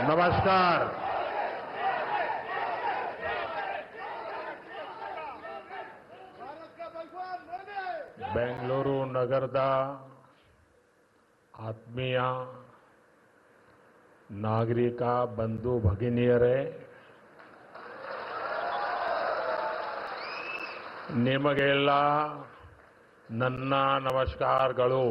नमस्कार। ಬೆಂಗಳೂರು ನಗರದ ಆತ್ಮೀಯ ನಾಗರಿಕ ಬಂಧು ಭಗಿನಿಯರೇ, ನಿಮಗೆಲ್ಲ ನನ್ನ ನಮಸ್ಕಾರಗಳು.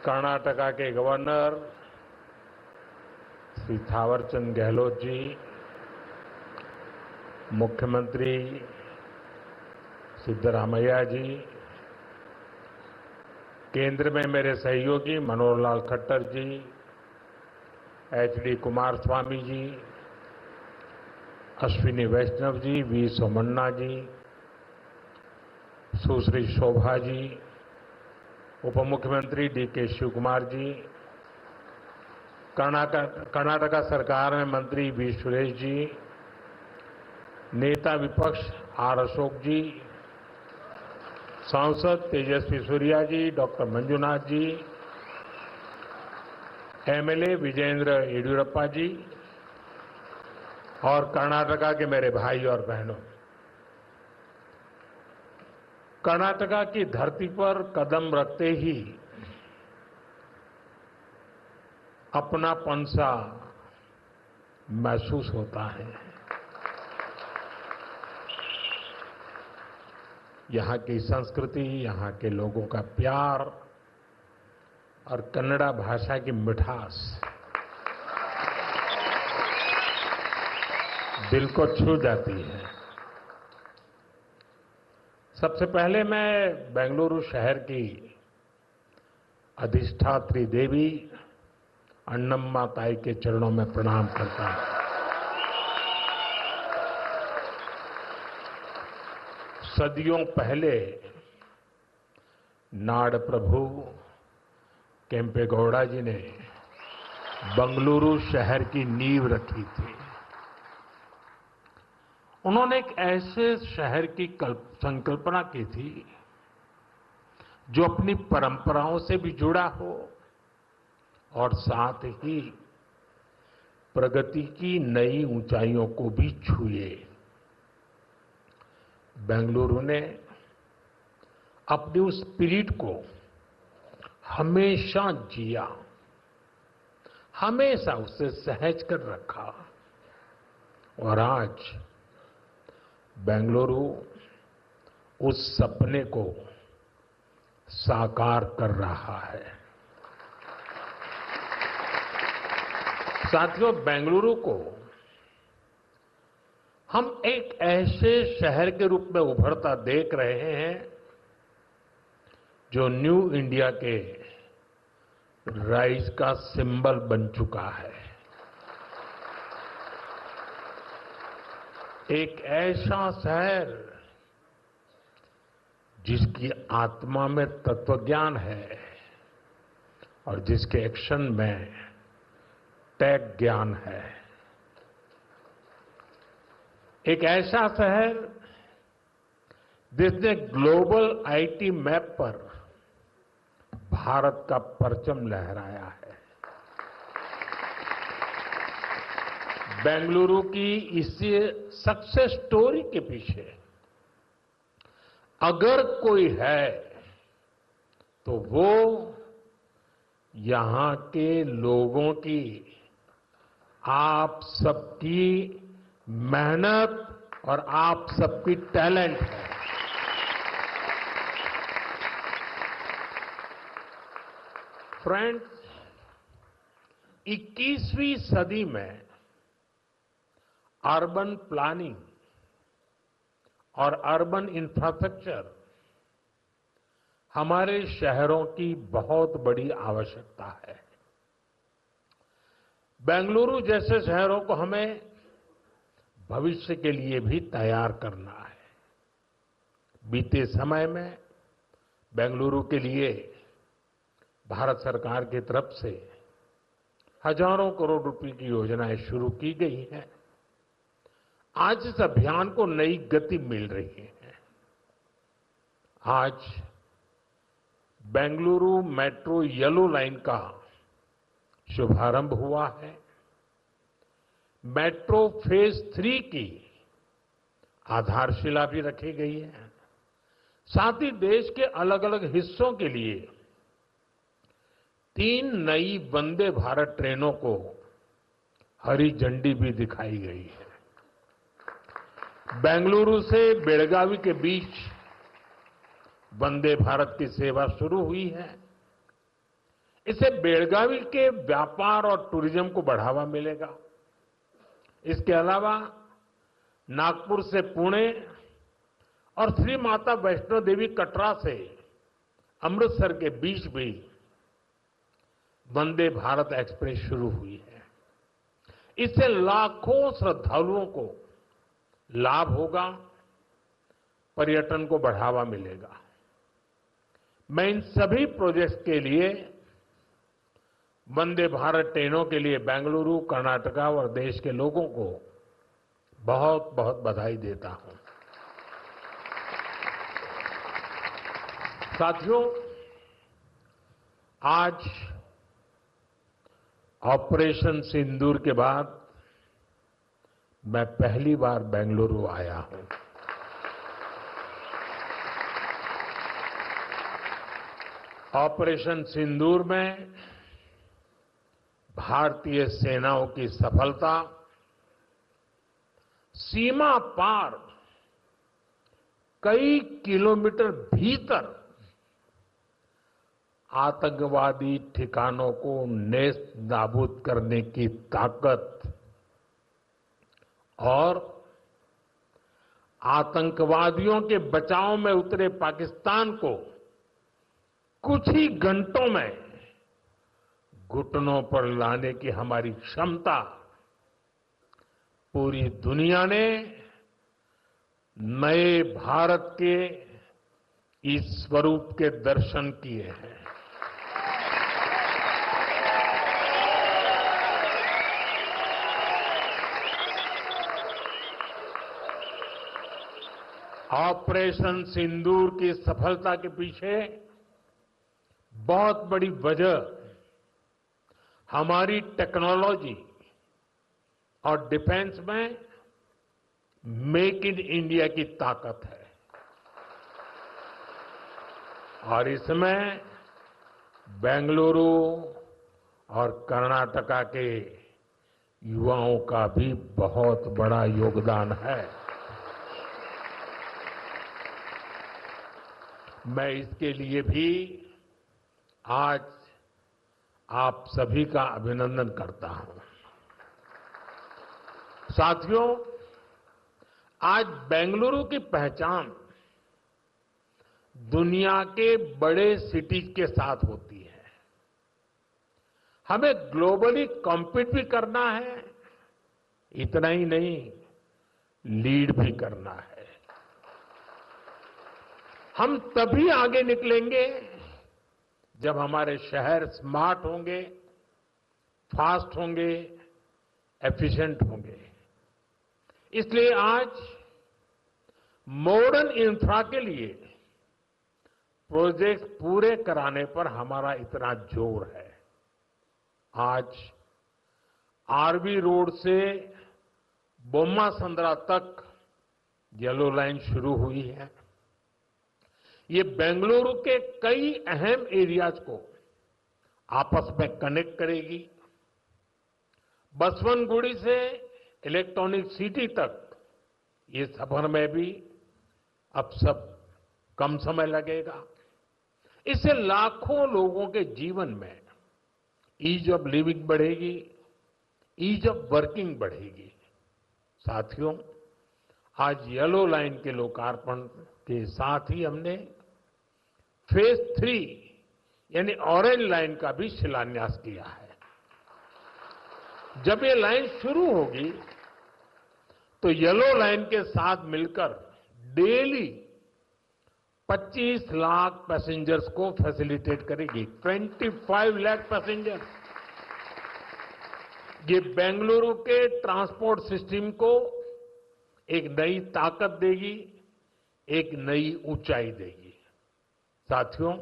कर्नाटक के गवर्नर श्री थावरचंद गहलोत जी, मुख्यमंत्री सिद्धरामैया जी, केंद्र में मेरे सहयोगी मनोहर लाल खट्टर जी, एचडी कुमारस्वामी जी, अश्विनी वैष्णव जी, वी सोमन्ना जी, सुश्री शोभा जी, उप मुख्यमंत्री डीके शिवकुमार जी, कर्नाटक सरकार में मंत्री वी सुरेश जी, नेता विपक्ष आर अशोक जी, सांसद तेजस्वी सूर्या जी, डॉक्टर मंजुनाथ जी, एमएलए विजेंद्र येडियुरप्पा जी और कर्नाटका के मेरे भाई और बहनों, कर्नाटका की धरती पर कदम रखते ही अपनापन सा महसूस होता है। यहाँ की संस्कृति, यहाँ के लोगों का प्यार और कन्नड़ा भाषा की मिठास दिल को छू जाती है। सबसे पहले मैं बेंगलुरु शहर की अधिष्ठात्री देवी अन्नम्मा ताई के चरणों में प्रणाम करता हूं। सदियों पहले नाड़ प्रभु केम्पेगौड़ा जी ने बेंगलुरु शहर की नींव रखी थी। उन्होंने एक ऐसे शहर की संकल्पना की थी जो अपनी परंपराओं से भी जुड़ा हो और साथ ही प्रगति की नई ऊंचाइयों को भी छुए। बेंगलुरु ने अपनी उस स्पिरिट को हमेशा जिया, हमेशा उसे सहज कर रखा और आज बेंगलुरु उस सपने को साकार कर रहा है। साथियों, बेंगलुरु को हम एक ऐसे शहर के रूप में उभरता देख रहे हैं जो न्यू इंडिया के राइज का सिंबल बन चुका है। एक ऐसा शहर जिसकी आत्मा में तत्वज्ञान है और जिसके एक्शन में टेक ज्ञान है। एक ऐसा शहर जिसने ग्लोबल आईटी मैप पर भारत का परचम लहराया है। बेंगलुरु की इसी सक्सेस स्टोरी के पीछे अगर कोई है तो वो यहां के लोगों की, आप सबकी मेहनत और आप सबकी टैलेंट है। फ्रेंड्स, 21वीं सदी में अर्बन प्लानिंग और अर्बन इंफ्रास्ट्रक्चर हमारे शहरों की बहुत बड़ी आवश्यकता है। बेंगलुरु जैसे शहरों को हमें भविष्य के लिए भी तैयार करना है। बीते समय में बेंगलुरु के लिए भारत सरकार की तरफ से हजारों करोड़ रुपए की योजनाएं शुरू की गई हैं। आज इस अभियान को नई गति मिल रही है। आज बेंगलुरु मेट्रो येलो लाइन का शुभारंभ हुआ है। मेट्रो फेज 3 की आधारशिला भी रखी गई है। साथ ही देश के अलग अलग हिस्सों के लिए 3 नई वंदे भारत ट्रेनों को हरी झंडी भी दिखाई गई है। बेंगलुरु से बेलगावी के बीच वंदे भारत की सेवा शुरू हुई है। इससे बेलगावी के व्यापार और टूरिज्म को बढ़ावा मिलेगा। इसके अलावा नागपुर से पुणे और श्री माता वैष्णो देवी कटरा से अमृतसर के बीच भी वंदे भारत एक्सप्रेस शुरू हुई है। इससे लाखों श्रद्धालुओं को लाभ होगा, पर्यटन को बढ़ावा मिलेगा। मैं इन सभी प्रोजेक्ट्स के लिए वंदे भारत ट्रेनों के लिए बेंगलुरु, कर्नाटका और देश के लोगों को बहुत बहुत बधाई देता हूं। साथियों, आज ऑपरेशन सिंदूर के बाद मैं पहली बार बेंगलुरु आया हूं। ऑपरेशन सिंदूर में भारतीय सेनाओं की सफलता सीमा पार कई किलोमीटर भीतर आतंकवादी ठिकानों को नेस्त नाबूद करने की ताकत और आतंकवादियों के बचाव में उतरे पाकिस्तान को कुछ ही घंटों में घुटनों पर लाने की हमारी क्षमता पूरी दुनिया ने नए भारत के इस स्वरूप के दर्शन किए हैं। ऑपरेशन सिंदूर की सफलता के पीछे बहुत बड़ी वजह हमारी टेक्नोलॉजी और डिफेंस में मेक इन इंडिया की ताकत है। और इसमें बेंगलुरु और कर्नाटका के युवाओं का भी बहुत बड़ा योगदान है। मैं इसके लिए भी आज आप सभी का अभिनंदन करता हूं। साथियों, आज बेंगलुरु की पहचान दुनिया के बड़े सिटीज के साथ होती है। हमें ग्लोबली कॉम्पीट भी करना है, इतना ही नहीं, लीड भी करना है। हम तभी आगे निकलेंगे जब हमारे शहर स्मार्ट होंगे, फास्ट होंगे, एफिशिएंट होंगे। इसलिए आज मॉडर्न इंफ्रा के लिए प्रोजेक्ट पूरे कराने पर हमारा इतना जोर है। आज आरबी रोड से बोम्मा संद्रा तक येलो लाइन शुरू हुई है। ये बेंगलुरु के कई अहम एरियाज को आपस में कनेक्ट करेगी। बसवनगुड़ी से इलेक्ट्रॉनिक सिटी तक ये सफर में भी अब सब कम समय लगेगा। इससे लाखों लोगों के जीवन में ईज ऑफ लिविंग बढ़ेगी, ईज ऑफ वर्किंग बढ़ेगी। साथियों, आज येलो लाइन के लोकार्पण के साथ ही हमने फेज 3 यानी ऑरेंज लाइन का भी शिलान्यास किया है। जब ये लाइन शुरू होगी तो येलो लाइन के साथ मिलकर डेली 25 लाख पैसेंजर्स को फैसिलिटेट करेगी। 25 लाख पैसेंजर्स। ये बेंगलुरु के ट्रांसपोर्ट सिस्टम को एक नई ताकत देगी, एक नई ऊंचाई देगी। साथियों,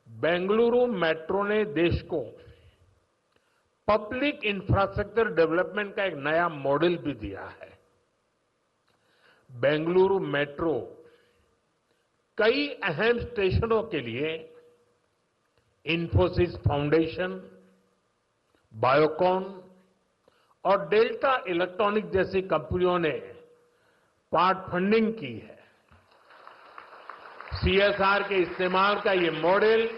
बेंगलुरु मेट्रो ने देश को पब्लिक इंफ्रास्ट्रक्चर डेवलपमेंट का एक नया मॉडल भी दिया है। बेंगलुरु मेट्रो कई अहम स्टेशनों के लिए इंफोसिस फाउंडेशन, बायोकॉन और डेल्टा इलेक्ट्रॉनिक जैसी कंपनियों ने पार्ट फंडिंग की है। सीएसआर के इस्तेमाल का ये मॉडल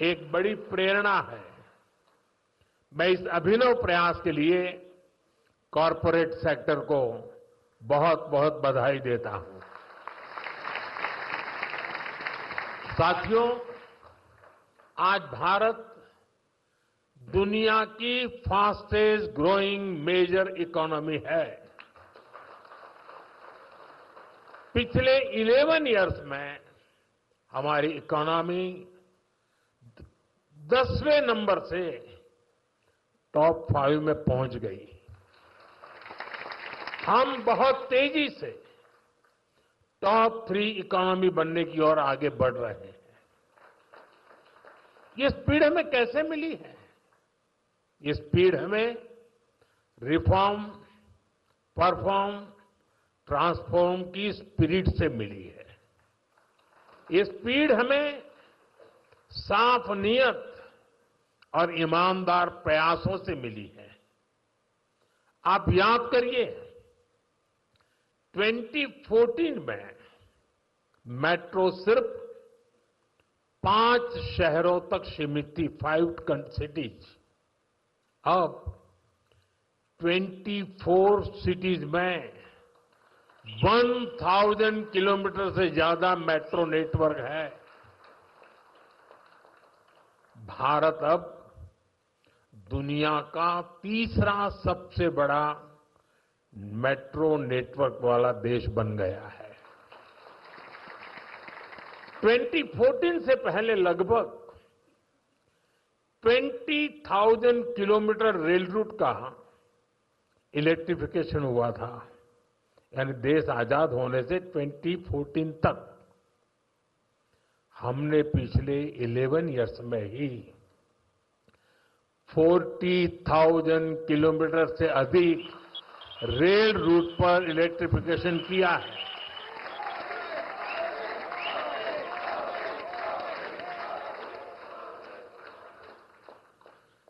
एक बड़ी प्रेरणा है। मैं इस अभिनव प्रयास के लिए कॉरपोरेट सेक्टर को बहुत बहुत बधाई देता हूं। साथियों, आज भारत दुनिया की फास्टेस्ट ग्रोइंग मेजर इकोनॉमी है। पिछले 11 इयर्स में हमारी इकोनॉमी 10वें नंबर से टॉप 5 में पहुंच गई। हम बहुत तेजी से टॉप 3 इकोनॉमी बनने की ओर आगे बढ़ रहे हैं। ये स्पीड हमें कैसे मिली है? ये स्पीड हमें रिफॉर्म, परफॉर्म, ट्रांसफॉर्म की स्पिरिट से मिली है। ये स्पीड हमें साफ नीयत और ईमानदार प्रयासों से मिली है। आप याद करिए, 2014 में मेट्रो सिर्फ 5 शहरों तक सीमित थी, 5 सिटीज। अब 24 सिटीज में 1000 किलोमीटर से ज्यादा मेट्रो नेटवर्क है। भारत अब दुनिया का तीसरा सबसे बड़ा मेट्रो नेटवर्क वाला देश बन गया है। 2014 से पहले लगभग 20,000 किलोमीटर रेल रूट का इलेक्ट्रिफिकेशन हुआ था। यानी देश आजाद होने से 2014 तक हमने पिछले 11 इयर्स में ही 40,000 किलोमीटर से अधिक रेल रूट पर इलेक्ट्रिफिकेशन किया है।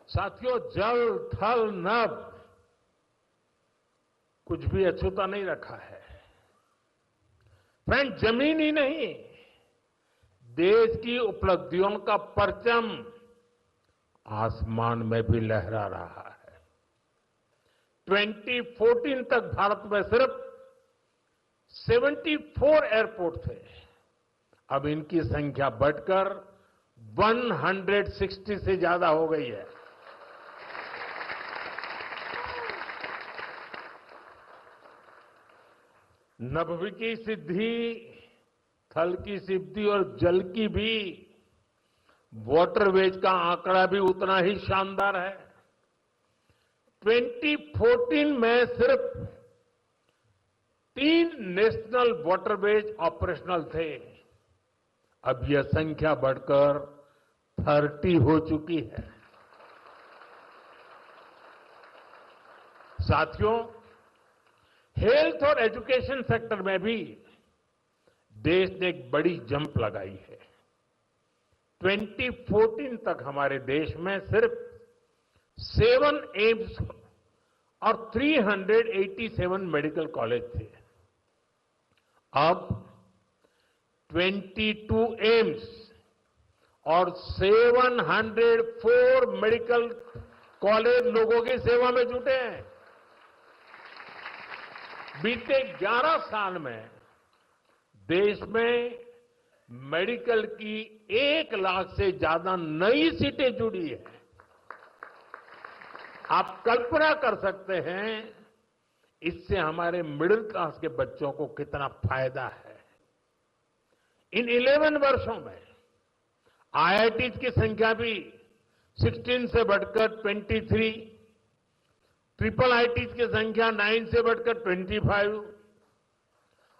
साथियों, जल, थल, नभ कुछ भी अछूता नहीं रखा है। फ्रेंड, जमीन ही नहीं, देश की उपलब्धियों का परचम आसमान में भी लहरा रहा है। 2014 तक भारत में सिर्फ 74 एयरपोर्ट थे। अब इनकी संख्या बढ़कर 160 से ज्यादा हो गई है। नभ की सिद्धि, थल की सिद्धि और जल की भी वाटरवेज का आंकड़ा भी उतना ही शानदार है। 2014 में सिर्फ 3 नेशनल वाटरवेज ऑपरेशनल थे। अब यह संख्या बढ़कर 30 हो चुकी है। साथियों, हेल्थ और एजुकेशन सेक्टर में भी देश ने एक बड़ी जंप लगाई है। 2014 तक हमारे देश में सिर्फ 7 एम्स और 387 मेडिकल कॉलेज थे। अब 22 एम्स और 704 मेडिकल कॉलेज लोगों की सेवा में जुटे हैं। बीते 11 साल में देश में मेडिकल की 1 लाख से ज्यादा नई सीटें जुड़ी है। आप कल्पना कर सकते हैं इससे हमारे मिडिल क्लास के बच्चों को कितना फायदा है। इन 11 वर्षों में आईआईटीज की संख्या भी 16 से बढ़कर 23, ट्रिपल आईटीज की संख्या 9 से बढ़कर 25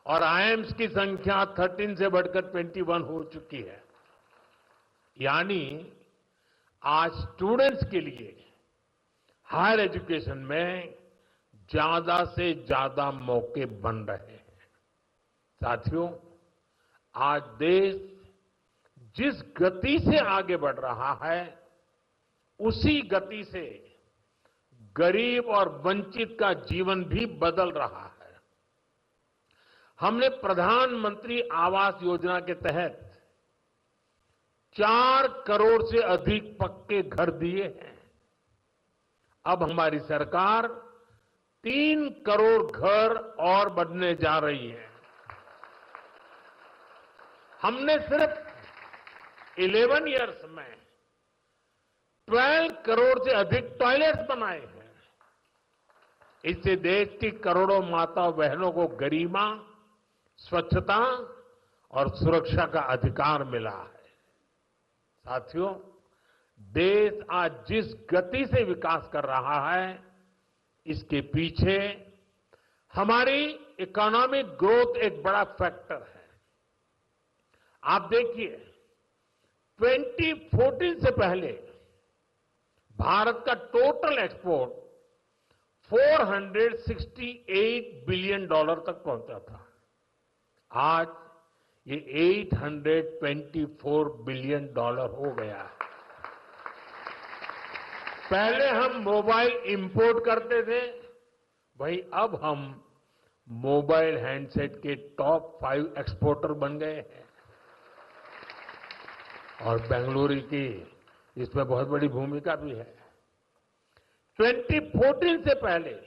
और आईएम्स की संख्या 13 से बढ़कर 21 हो चुकी है। यानी आज स्टूडेंट्स के लिए हायर एजुकेशन में ज्यादा से ज्यादा मौके बन रहे हैं। साथियों, आज देश जिस गति से आगे बढ़ रहा है, उसी गति से गरीब और वंचित का जीवन भी बदल रहा है। हमने प्रधानमंत्री आवास योजना के तहत 4 करोड़ से अधिक पक्के घर दिए हैं। अब हमारी सरकार 3 करोड़ घर और बनने जा रही है। हमने सिर्फ 11 इयर्स में 12 करोड़ से अधिक टॉयलेट्स बनाए हैं। इससे देश की करोड़ों माताओं बहनों को गरिमा, स्वच्छता और सुरक्षा का अधिकार मिला है। साथियों, देश आज जिस गति से विकास कर रहा है, इसके पीछे हमारी इकोनॉमिक ग्रोथ एक बड़ा फैक्टर है। आप देखिए, 2014 से पहले भारत का टोटल एक्सपोर्ट $468 बिलियन तक पहुंचा था। आज ये $824 बिलियन हो गया है। पहले हम मोबाइल इंपोर्ट करते थे, वहीं अब हम मोबाइल हैंडसेट के टॉप 5 एक्सपोर्टर बन गए हैं। और बेंगलुरु की इसमें बहुत बड़ी भूमिका भी है। 2014 से पहले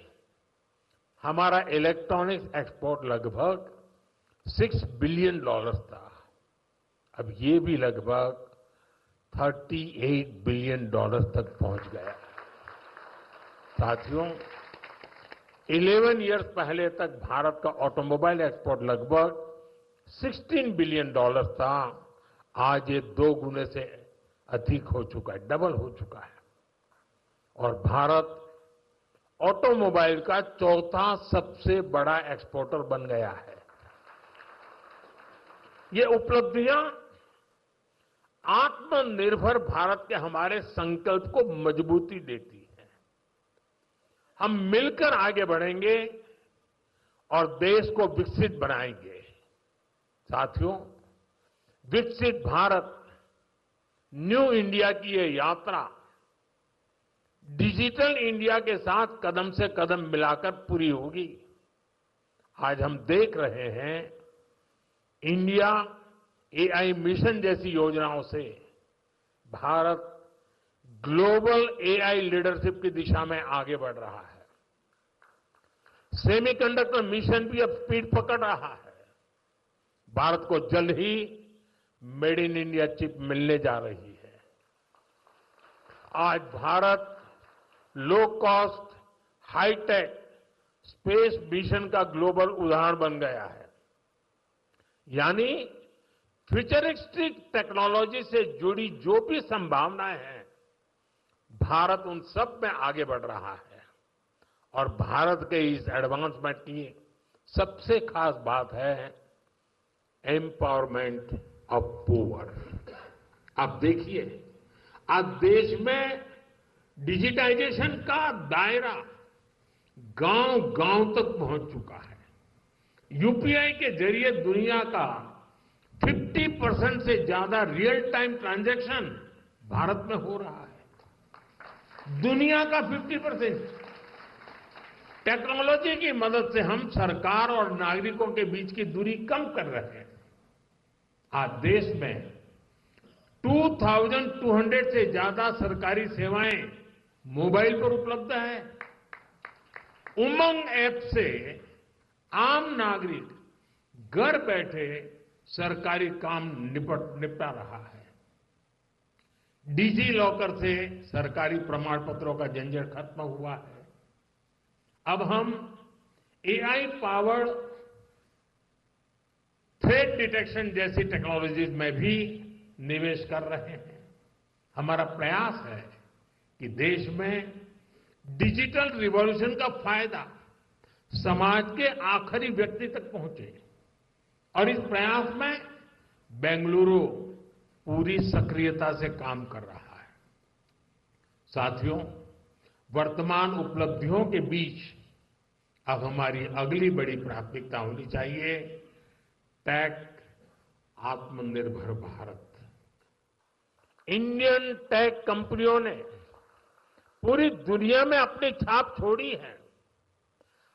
हमारा इलेक्ट्रॉनिक्स एक्सपोर्ट लगभग $6 बिलियन था। अब ये भी लगभग $38 बिलियन तक पहुंच गया। साथियों, 11 इयर्स पहले तक भारत का ऑटोमोबाइल एक्सपोर्ट लगभग $16 बिलियन था। आज ये 2 गुने से अधिक हो चुका है, डबल हो चुका है। और भारत ऑटोमोबाइल का 4था सबसे बड़ा एक्सपोर्टर बन गया है। ये उपलब्धियां आत्मनिर्भर भारत के हमारे संकल्प को मजबूती देती है। हम मिलकर आगे बढ़ेंगे और देश को विकसित बनाएंगे। साथियों, विकसित भारत न्यू इंडिया की ये यात्रा डिजिटल इंडिया के साथ कदम से कदम मिलाकर पूरी होगी। आज हम देख रहे हैं, इंडिया एआई मिशन जैसी योजनाओं से भारत ग्लोबल एआई लीडरशिप की दिशा में आगे बढ़ रहा है। सेमीकंडक्टर मिशन भी अब स्पीड पकड़ रहा है। भारत को जल्द ही मेड इन इंडिया चिप मिलने जा रही है। आज Bharat low cost, hi tech space mission का ग्लोबल उदाहरण बन गया है। यानी फ्यूचरिस्टिक टेक्नोलॉजी से जुड़ी जो भी संभावनाएं हैं, भारत उन सब में आगे बढ़ रहा है। और भारत के इस एडवांसमेंट की सबसे खास बात है एम्पावरमेंट ऑफ पुअर। आप देखिए, आज देश में डिजिटाइजेशन का दायरा गांव-गांव तक पहुंच चुका है। यूपीआई के जरिए दुनिया का 50% से ज्यादा रियल टाइम ट्रांजैक्शन भारत में हो रहा है। दुनिया का 50%। टेक्नोलॉजी की मदद से हम सरकार और नागरिकों के बीच की दूरी कम कर रहे हैं। आज देश में 2200 से ज्यादा सरकारी सेवाएं मोबाइल पर उपलब्ध है। उमंग ऐप से आम नागरिक घर बैठे सरकारी काम निपटा रहा है। डिजी लॉकर से सरकारी प्रमाण पत्रों का झंझट खत्म हुआ है। अब हम एआई पावर्ड थ्रेट डिटेक्शन जैसी टेक्नोलॉजीज में भी निवेश कर रहे हैं। हमारा प्रयास है कि देश में डिजिटल रिवॉल्यूशन का फायदा समाज के आखिरी व्यक्ति तक पहुंचे। और इस प्रयास में बेंगलुरु, पूरी सक्रियता से काम कर रहा है। साथियों, वर्तमान उपलब्धियों के बीच अब हमारी अगली बड़ी प्राथमिकता होनी चाहिए टेक आत्मनिर्भर भारत। इंडियन टेक कंपनियों ने पूरी दुनिया में अपनी छाप छोड़ी है।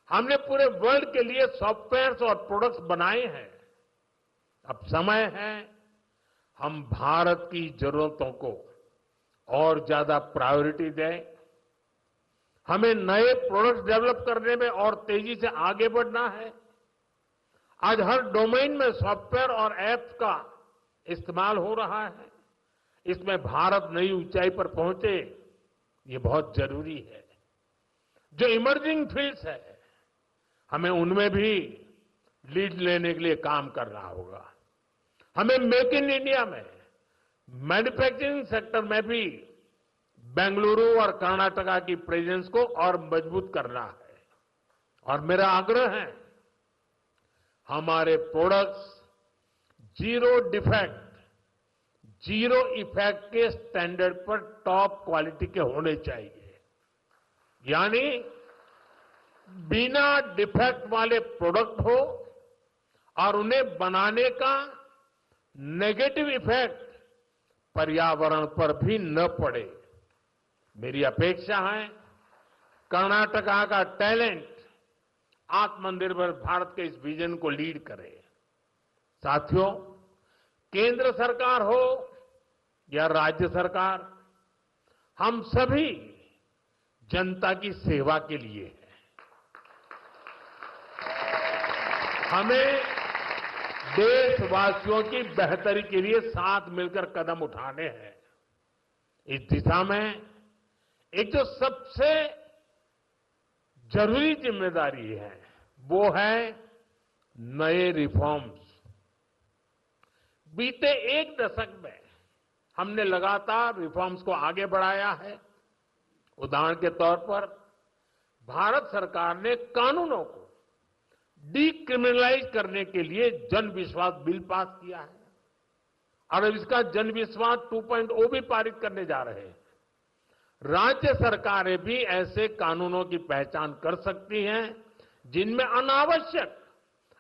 हमने पूरे वर्ल्ड के लिए सॉफ्टवेयर्स और प्रोडक्ट्स बनाए हैं। अब समय है हम भारत की जरूरतों को और ज्यादा प्रायोरिटी दें। हमें नए प्रोडक्ट्स डेवलप करने में और तेजी से आगे बढ़ना है। आज हर डोमेन में सॉफ्टवेयर और ऐप्स का इस्तेमाल हो रहा है। इसमें भारत नई ऊंचाई पर पहुंचे, ये बहुत जरूरी है। जो इमर्जिंग फील्ड्स है, हमें उनमें भी लीड लेने के लिए काम करना होगा। हमें मेक इन इंडिया में मैन्युफैक्चरिंग सेक्टर में भी बेंगलुरु और कर्नाटका की प्रेजेंस को और मजबूत करना है। और मेरा आग्रह है हमारे products zero defect, zero effect के स्टैंडर्ड पर टॉप क्वालिटी के होने चाहिए। यानी बिना डिफेक्ट वाले प्रोडक्ट हो और उन्हें बनाने का नेगेटिव इफेक्ट पर्यावरण पर भी न पड़े। मेरी अपेक्षा है कर्नाटका का टैलेंट आत्मनिर्भर भारत के इस विजन को लीड करे। साथियों, केंद्र सरकार हो या राज्य सरकार, हम सभी जनता की सेवा के लिए हैं। हमें देशवासियों की बेहतरी के लिए साथ मिलकर कदम उठाने हैं। इस दिशा में एक जो सबसे जरूरी जिम्मेदारी है वो है नए रिफॉर्म्स। बीते एक दशक में हमने लगातार रिफॉर्म्स को आगे बढ़ाया है। उदाहरण के तौर पर भारत सरकार ने कानूनों को डीक्रिमिनलाइज करने के लिए जन विश्वास बिल पास किया है और अब इसका जन विश्वास 2.0 भी पारित करने जा रहे हैं। राज्य सरकारें भी ऐसे कानूनों की पहचान कर सकती हैं जिनमें अनावश्यक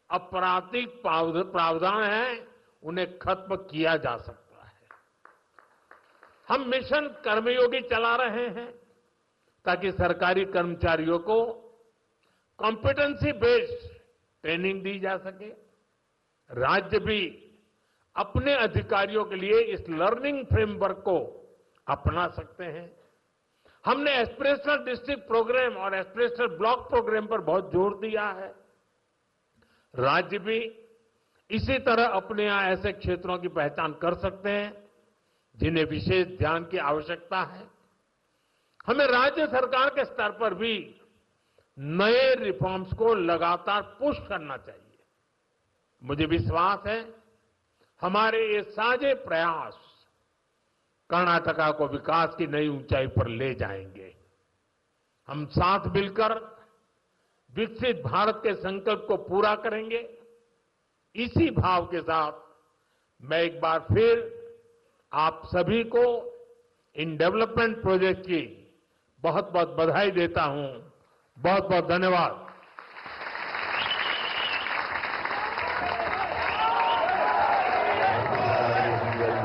आपराधिक प्रावधान हैं, उन्हें खत्म किया जा सकता है। हम मिशन कर्मयोगी चला रहे हैं ताकि सरकारी कर्मचारियों को कॉम्पिटेंसी बेस्ड ट्रेनिंग दी जा सके। राज्य भी अपने अधिकारियों के लिए इस लर्निंग फ्रेमवर्क को अपना सकते हैं। हमने एस्पिरेशनल डिस्ट्रिक्ट प्रोग्राम और एस्पिरेशनल ब्लॉक प्रोग्राम पर बहुत जोर दिया है। राज्य भी इसी तरह अपने यहां ऐसे क्षेत्रों की पहचान कर सकते हैं जिन्हें विशेष ध्यान की आवश्यकता है। हमें राज्य सरकार के स्तर पर भी नए रिफॉर्म्स को लगातार पुश करना चाहिए। मुझे विश्वास है हमारे ये साझे प्रयास कर्नाटका को विकास की नई ऊंचाई पर ले जाएंगे। हम साथ मिलकर विकसित भारत के संकल्प को पूरा करेंगे। इसी भाव के साथ मैं एक बार फिर आप सभी को इन डेवलपमेंट प्रोजेक्ट की बहुत बहुत बधाई देता हूं। बहुत बहुत धन्यवाद।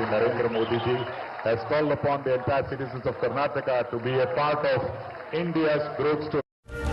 Narendra Modi ji has called upon the entire citizens of Karnataka to be a part of India's growth story.